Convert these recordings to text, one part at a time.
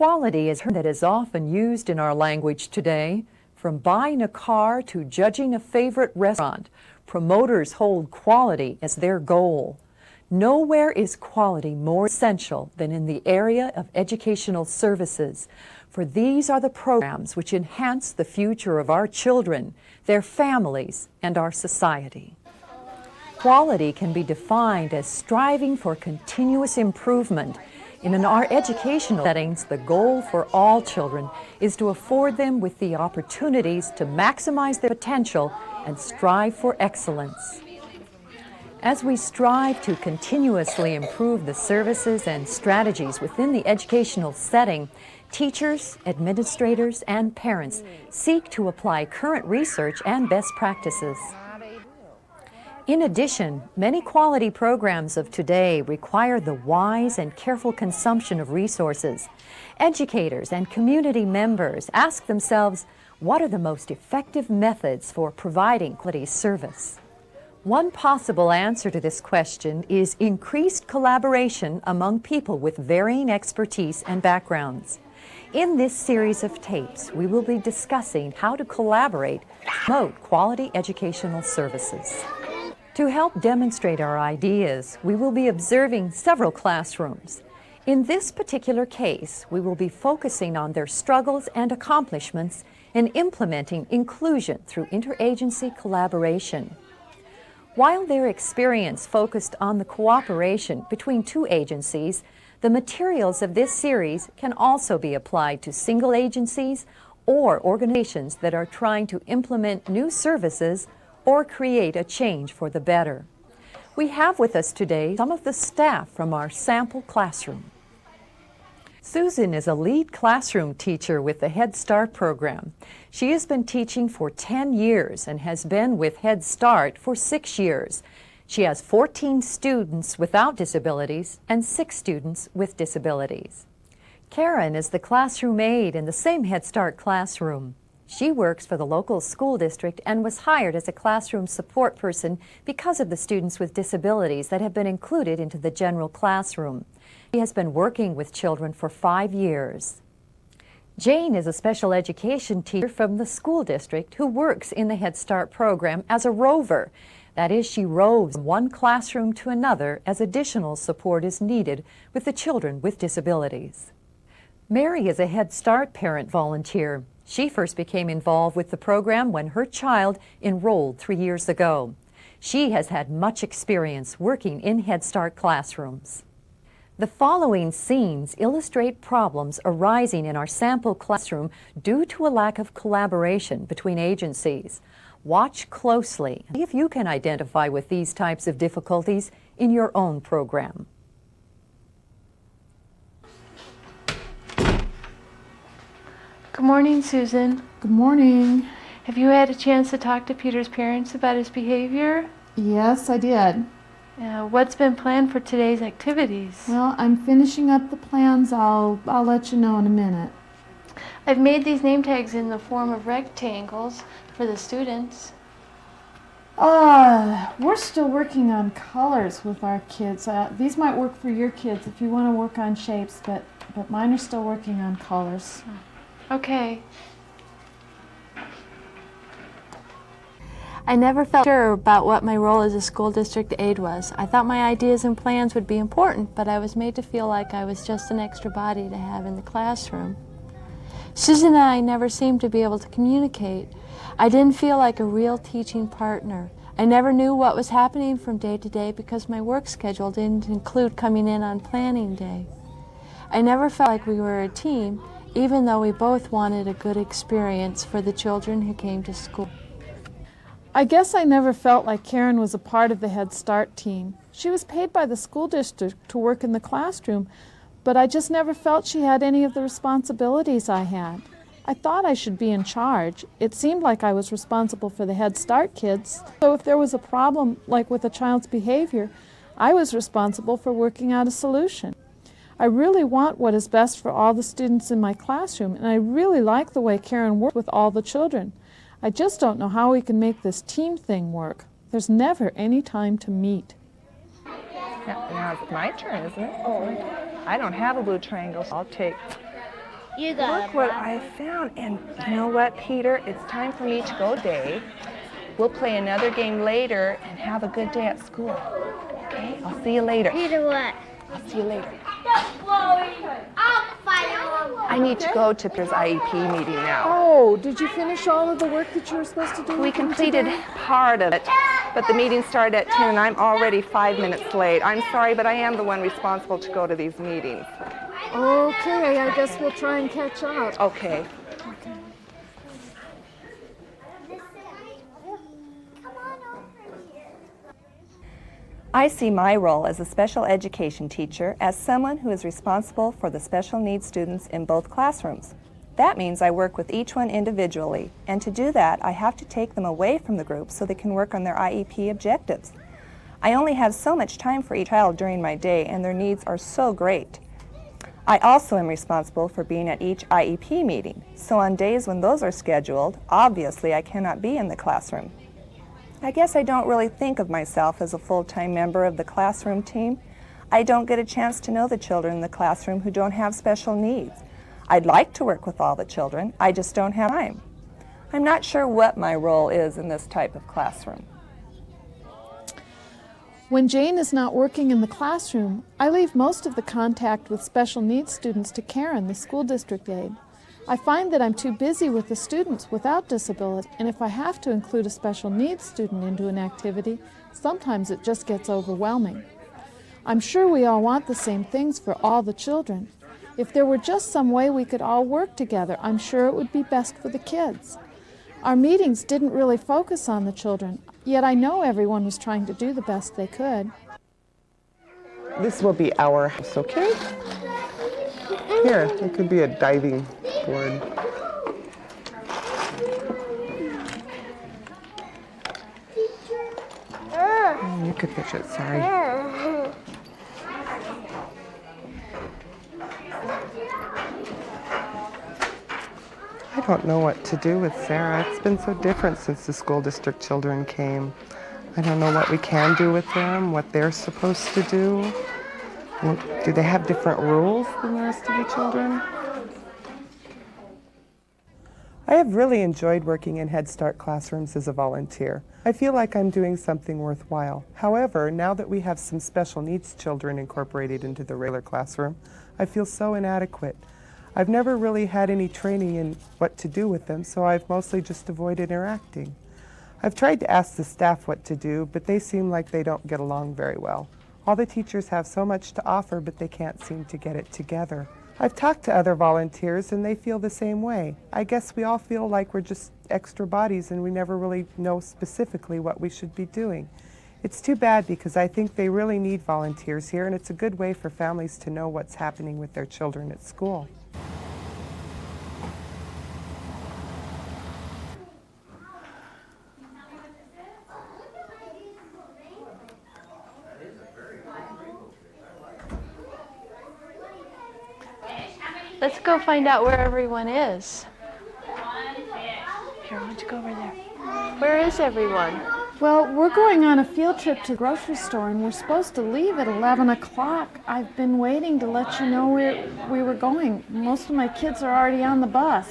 Quality is a term that is often used in our language today. From buying a car to judging a favorite restaurant, promoters hold quality as their goal. Nowhere is quality more essential than in the area of educational services, for these are the programs which enhance the future of our children, their families, and our society. Quality can be defined as striving for continuous improvement. In our educational settings, the goal for all children is to afford them with the opportunities to maximize their potential and strive for excellence. As we strive to continuously improve the services and strategies within the educational setting, teachers, administrators, and parents seek to apply current research and best practices. In addition, many quality programs of today require the wise and careful consumption of resources. Educators and community members ask themselves, what are the most effective methods for providing quality service? One possible answer to this question is increased collaboration among people with varying expertise and backgrounds. In this series of tapes, we will be discussing how to collaborate to promote quality educational services. To help demonstrate our ideas, we will be observing several classrooms. In this particular case, we will be focusing on their struggles and accomplishments in implementing inclusion through interagency collaboration. While their experience focused on the cooperation between two agencies, the materials of this series can also be applied to single agencies or organizations that are trying to implement new services or create a change for the better. We have with us today some of the staff from our sample classroom. Susan is a lead classroom teacher with the Head Start program. She has been teaching for 10 years and has been with Head Start for 6 years. She has 14 students without disabilities and 6 students with disabilities. Karen is the classroom aide in the same Head Start classroom. She works for the local school district and was hired as a classroom support person because of the students with disabilities that have been included into the general classroom. She has been working with children for 5 years. Jane is a special education teacher from the school district who works in the Head Start program as a rover. That is, she roves from one classroom to another as additional support is needed with the children with disabilities. Mary is a Head Start parent volunteer. She first became involved with the program when her child enrolled 3 years ago. She has had much experience working in Head Start classrooms. The following scenes illustrate problems arising in our sample classroom due to a lack of collaboration between agencies. Watch closely and see if you can identify with these types of difficulties in your own program. Good morning, Susan. Good morning. Have you had a chance to talk to Peter's parents about his behavior? Yes, I did. What's been planned for today's activities? Well, I'm finishing up the plans. I'll let you know in a minute. I've made these name tags in the form of rectangles for the students. We're still working on colors with our kids. These might work for your kids if you want to work on shapes, but mine are still working on colors. Okay. I never felt sure about what my role as a school district aide was. I thought my ideas and plans would be important, but I was made to feel like I was just an extra body to have in the classroom. Susan and I never seemed to be able to communicate. I didn't feel like a real teaching partner. I never knew what was happening from day to day because my work schedule didn't include coming in on planning day. I never felt like we were a team, even though we both wanted a good experience for the children who came to school. I guess I never felt like Karen was a part of the Head Start team. She was paid by the school district to work in the classroom, but I just never felt she had any of the responsibilities I had. I thought I should be in charge. It seemed like I was responsible for the Head Start kids, so if there was a problem, like with a child's behavior, I was responsible for working out a solution. I really want what is best for all the students in my classroom, and I really like the way Karen worked with all the children. I just don't know how we can make this team thing work. There's never any time to meet. Now it's my turn, isn't it? Oh, I don't have a blue triangle, so I'll take Look what I found. And you know what, Peter? It's time for me to go today. We'll play another game later and have a good day at school. Okay? I'll see you later. Peter, what? I'll see you later. I need to go to Peter's IEP meeting now. Oh, did you finish all of the work that you were supposed to do? We with him completed today? part of it, but the meeting started at 10 and I'm already 5 minutes late. I'm sorry, but I am the one responsible to go to these meetings. Okay, I guess we'll try and catch up. Okay. I see my role as a special education teacher as someone who is responsible for the special needs students in both classrooms. That means I work with each one individually, and to do that, I have to take them away from the group so they can work on their IEP objectives. I only have so much time for each child during my day, and their needs are so great. I also am responsible for being at each IEP meeting, so on days when those are scheduled, obviously I cannot be in the classroom. I guess I don't really think of myself as a full-time member of the classroom team. I don't get a chance to know the children in the classroom who don't have special needs. I'd like to work with all the children, I just don't have time. I'm not sure what my role is in this type of classroom. When Jane is not working in the classroom, I leave most of the contact with special needs students to Karen, the school district aide. I find that I'm too busy with the students without disability, and if I have to include a special needs student into an activity, sometimes it just gets overwhelming. I'm sure we all want the same things for all the children. If there were just some way we could all work together, I'm sure it would be best for the kids. Our meetings didn't really focus on the children, yet I know everyone was trying to do the best they could. This will be our house, okay? Here, it could be a diving board. You could fish it, sorry. I don't know what to do with Sarah. It's been so different since the school district children came. I don't know what we can do with them, what they're supposed to do. Do they have different rules than the rest of the children? I have really enjoyed working in Head Start classrooms as a volunteer. I feel like I'm doing something worthwhile. However, now that we have some special needs children incorporated into the regular classroom, I feel so inadequate. I've never really had any training in what to do with them, so I've mostly just avoided interacting. I've tried to ask the staff what to do, but they seem like they don't get along very well. All the teachers have so much to offer, but they can't seem to get it together. I've talked to other volunteers, and they feel the same way. I guess we all feel like we're just extra bodies, and we never really know specifically what we should be doing. It's too bad because I think they really need volunteers here, and it's a good way for families to know what's happening with their children at school. Let's go find out where everyone is. Here, why don't you go over there? Where is everyone? Well, we're going on a field trip to the grocery store, and we're supposed to leave at 11 o'clock. I've been waiting to let you know where we were going. Most of my kids are already on the bus.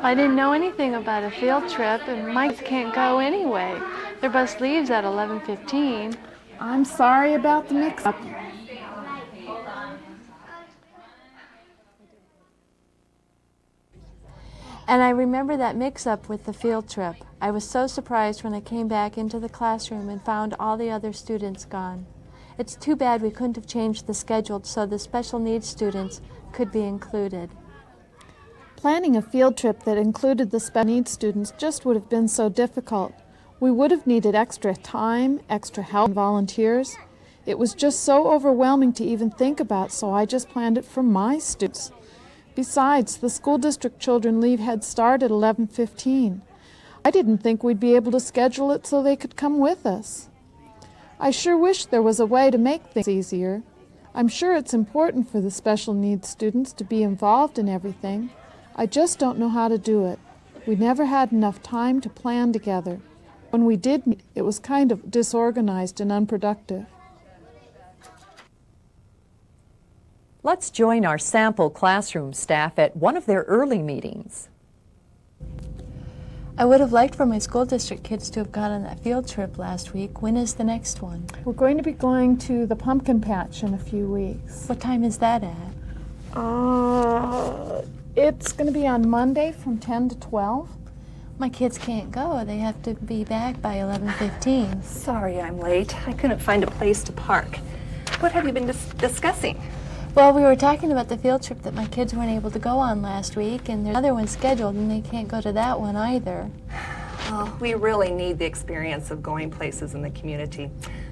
I didn't know anything about a field trip, and my kids can't go anyway. Their bus leaves at 11:15. I'm sorry about the mix-up. And I remember that mix-up with the field trip. I was so surprised when I came back into the classroom and found all the other students gone. It's too bad we couldn't have changed the schedule so the special needs students could be included. Planning a field trip that included the special needs students just would have been so difficult. We would have needed extra time, extra help, and volunteers. It was just so overwhelming to even think about, so I just planned it for my students. Besides, the school district children leave Head Start at 11:15. I didn't think we'd be able to schedule it so they could come with us. I sure wish there was a way to make things easier. I'm sure it's important for the special needs students to be involved in everything. I just don't know how to do it. We never had enough time to plan together. When we did meet, it was kind of disorganized and unproductive. Let's join our sample classroom staff at one of their early meetings. I would have liked for my school district kids to have gone on that field trip last week. When is the next one? We're going to be going to the pumpkin patch in a few weeks. What time is that at? It's going to be on Monday from 10 to 12. My kids can't go. They have to be back by 11:15. Sorry I'm late. I couldn't find a place to park. What have you been discussing? Well, we were talking about the field trip that my kids weren't able to go on last week, and there's another one scheduled, and they can't go to that one either. Well, we really need the experience of going places in the community.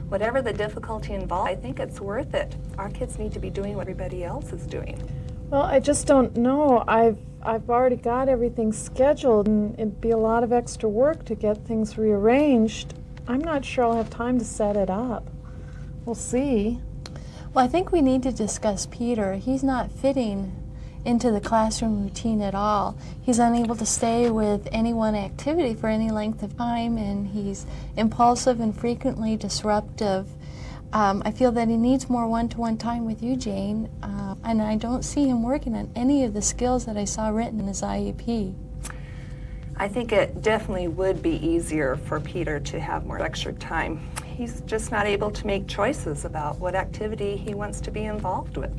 Whatever the difficulty involved, I think it's worth it. Our kids need to be doing what everybody else is doing. Well, I just don't know. I've already got everything scheduled, and it'd be a lot of extra work to get things rearranged. I'm not sure I'll have time to set it up. We'll see. Well, I think we need to discuss Peter. He's not fitting into the classroom routine at all. He's unable to stay with any one activity for any length of time, and he's impulsive and frequently disruptive. I feel that he needs more one-to-one time with you, Jane, and I don't see him working on any of the skills that I saw written in his IEP. I think it definitely would be easier for Peter to have more structured time. He's just not able to make choices about what activity he wants to be involved with.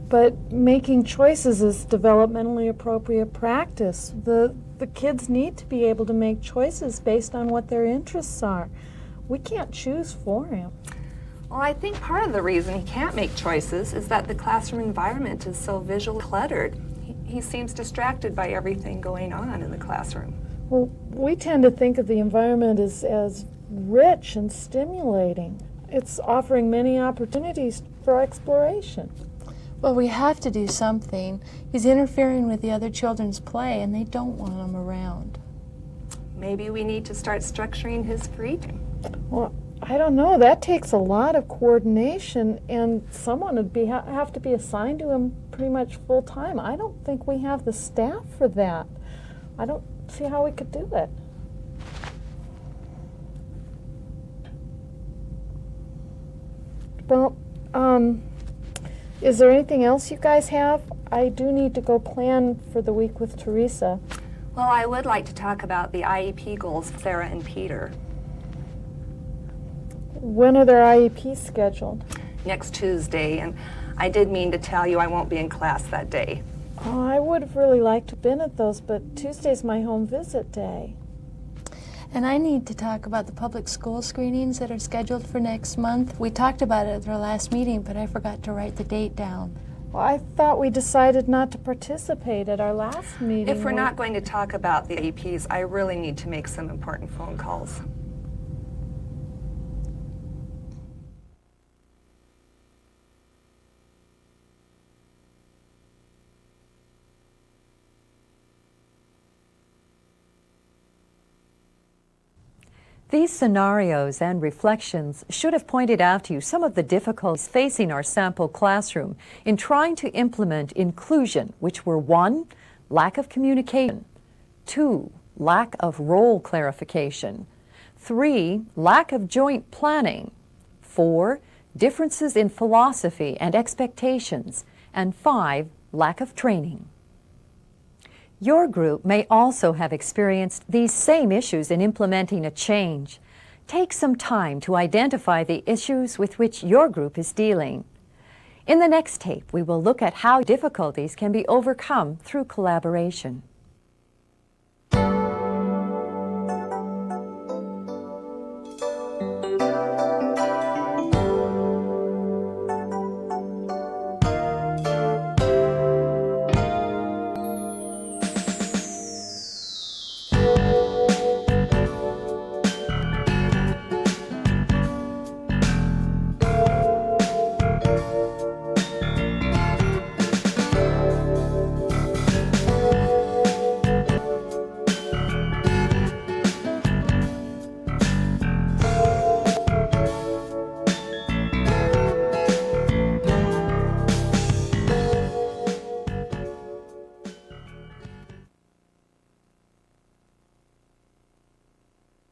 But making choices is developmentally appropriate practice. The kids need to be able to make choices based on what their interests are. We can't choose for him. Well, I think part of the reason he can't make choices is that the classroom environment is so visually cluttered. He seems distracted by everything going on in the classroom. Well, we tend to think of the environment as rich and stimulating. It's offering many opportunities for exploration. Well, we have to do something. He's interfering with the other children's play, and they don't want him around. Maybe we need to start structuring his free time. Well, I don't know. That takes a lot of coordination, and someone would have to be assigned to him pretty much full time. I don't think we have the staff for that. I don't see how we could do it. Well, is there anything else you guys have? I do need to go plan for the week with Teresa. Well, I would like to talk about the IEP goals for Sarah and Peter. When are their IEPs scheduled? Next Tuesday, and I did mean to tell you I won't be in class that day. Oh, I would have really liked to have been at those, but Tuesday's my home visit day. And I need to talk about the public school screenings that are scheduled for next month. We talked about it at our last meeting, but I forgot to write the date down. Well, I thought we decided not to participate at our last meeting. If we're not going to talk about the IEPs, I really need to make some important phone calls. These scenarios and reflections should have pointed out to you some of the difficulties facing our sample classroom in trying to implement inclusion, which were 1, lack of communication, 2, lack of role clarification, 3, lack of joint planning, 4, differences in philosophy and expectations, and 5, lack of training. Your group may also have experienced these same issues in implementing a change. Take some time to identify the issues with which your group is dealing. In the next tape, we will look at how difficulties can be overcome through collaboration.